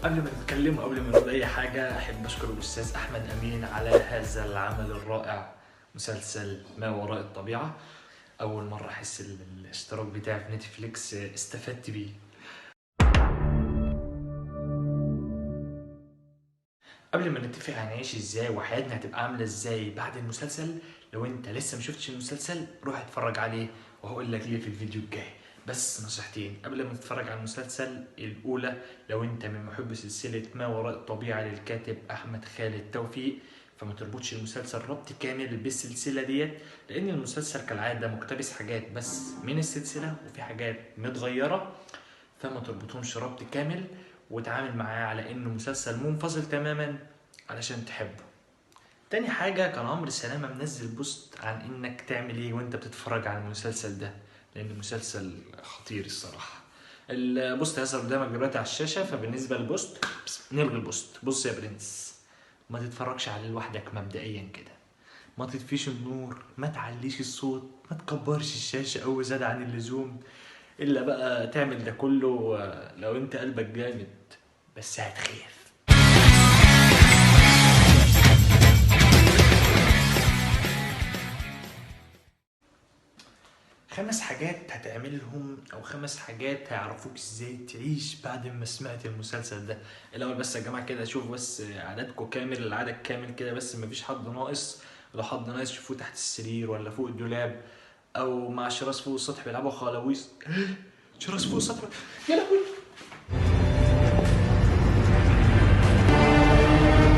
قبل ما نتكلم وقبل ما نقول اي حاجه احب اشكر الاستاذ احمد امين على هذا العمل الرائع، مسلسل ما وراء الطبيعه. اول مره احس الاشتراك بتاعي في نتفليكس استفدت بيه. قبل ما نتفق هنعيش ازاي وحياتنا هتبقى عامله ازاي بعد المسلسل، لو انت لسه مشفتش المسلسل روح اتفرج عليه وهقول لك ليه في الفيديو الجاي. بس نصيحتين قبل ما تتفرج على المسلسل: الاولى، لو انت من محب سلسله ما وراء الطبيعه للكاتب احمد خالد توفيق، فما تربطش المسلسل ربط كامل بالسلسله ديت، لان المسلسل كالعاده مقتبس حاجات بس من السلسله وفي حاجات متغيره، فما تربطهمش ربط كامل، وتعامل معاه على انه مسلسل منفصل تماما علشان تحبه. تاني حاجة، كان عمرو سلامة منزل بوست عن انك تعمل ايه وانت بتتفرج على المسلسل ده، لان المسلسل خطير الصراحة. البوست هيظهر قدامك دلوقتي على الشاشة، فبالنسبة للبوست نلغي البوست. بص يا برنس، ما تتفرجش عليه لوحدك مبدئيا كده، ما تطفيش النور، ما تعليش الصوت، ما تكبرش الشاشة أوي زاد عن اللزوم، الا بقى تعمل ده كله لو انت قلبك جامد، بس هتخاف. خمس حاجات هتعملهم او خمس حاجات هيعرفوك ازاي تعيش بعد ما سمعت المسلسل ده. الاول بس يا جماعه كده شوف بس عددكم كامل، العدد كامل كده بس مفيش حد ناقص. لو حد ناقص شوفوه تحت السرير ولا فوق الدولاب او مع شراس فوق السطح بيلعبوا خلاويص. شراس فوق السطح، يا لهوي.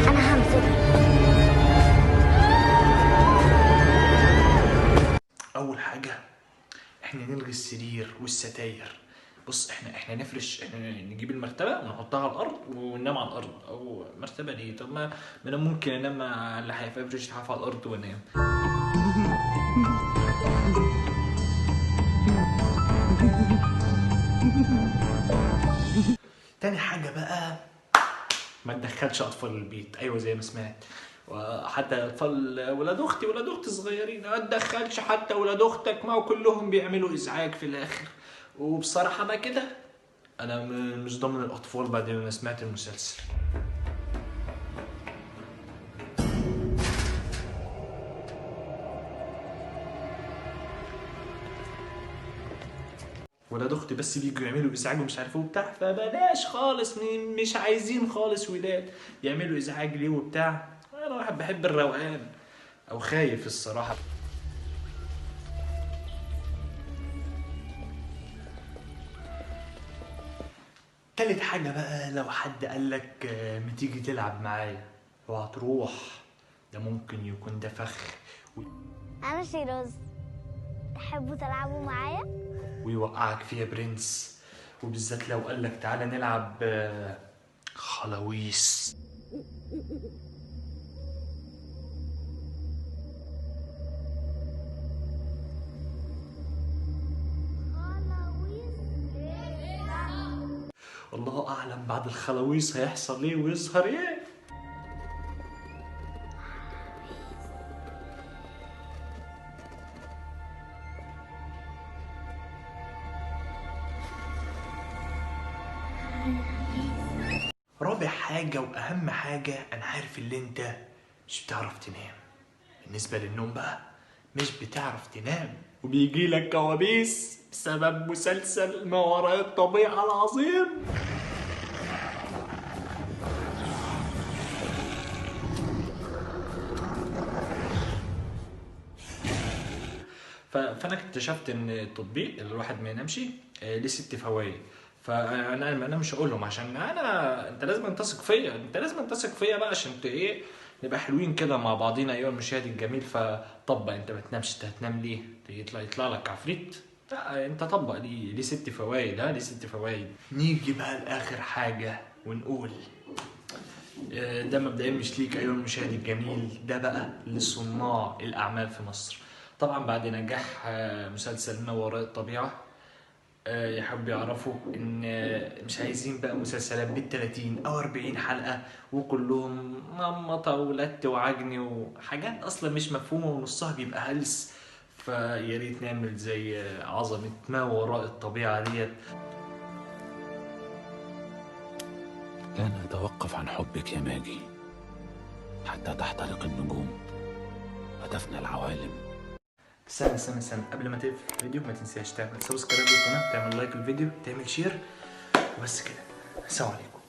انا همسك. اول حاجه احنا نلغي السرير والستاير. بص احنا نفرش، احنا نجيب المرتبه ونحطها على الارض وننام على الارض. او مرتبه ليه؟ طب ما انا ممكن انام على اللحاف، افرش اللحاف على الارض وانام. تاني حاجه بقى، ما تدخلش اطفال البيت. ايوه زي ما سمعت، وحتى اطفال ولاد اختي ولاد اختي صغيرين ما تدخلش حتى ولاد اختك، ما هو كلهم بيعملوا ازعاج في الاخر. وبصراحه بقى كده انا مش ضامن الاطفال بعد ما سمعت المسلسل. ولاد اختي بس بيجوا يعملوا ازعاج ومش عارف ايه وبتاع، فبلاش خالص، مش عايزين خالص ولاد يعملوا ازعاج ليه وبتاع. انا واحد بحب الروقان، او خايف الصراحه. تالت حاجه بقى، لو حد قالك ما تيجي تلعب معايا وهتروح، ده ممكن يكون ده فخ انا شيروز، تحبوا تلعبوا معايا؟ ويوقعك فيها برنس. وبالذات لو قالك تعالى نلعب خلاويص. الله اعلم بعد الخلاويص هيحصل ايه ويظهر ايه. رابع حاجة وأهم حاجة، أنا عارف اللي أنت مش بتعرف تنام. بالنسبة للنوم بقى، مش بتعرف تنام وبيجي لك كوابيس بسبب مسلسل ما وراء الطبيعة العظيم. فانا اكتشفت ان التطبيق اللي الواحد ما ينامش ليه 6 فوائد. فانا مش هقولهم عشان انت لازم تثق فيا، انت لازم تثق فيا بقى عشان ايه نبقى حلوين كده مع بعضينا ايها المشاهد الجميل. فطبق، انت ما تنامش، انت هتنام ليه؟ يطلع لك عفريت؟ لا انت طبق، ليه 6 فوائد. ليه 6 فوائد. نيجي بقى لاخر حاجه ونقول ده مبدئيا مش ليك ايها المشاهد الجميل، ده بقى لصناع الاعمال في مصر. طبعا بعد نجاح مسلسل ما وراء الطبيعه، يحبوا يعرفوا ان مش عايزين بقى مسلسلات بال30 او 40 حلقه وكلهم ممطه ولت وعجن وحاجات اصلا مش مفهومه ونصها بيبقى هلس. فيا ريت نعمل زي عظمه ما وراء الطبيعه ديت. لن أتوقف عن حبك يا ماجي حتى تحترق النجوم وتفنى العوالم. استنى قبل ما تقفل الفيديو ما تنساش تعمل سبسكرايب للقناه، تعمل لايك للفيديو، تعمل شير، وبس كده. السلام عليكم.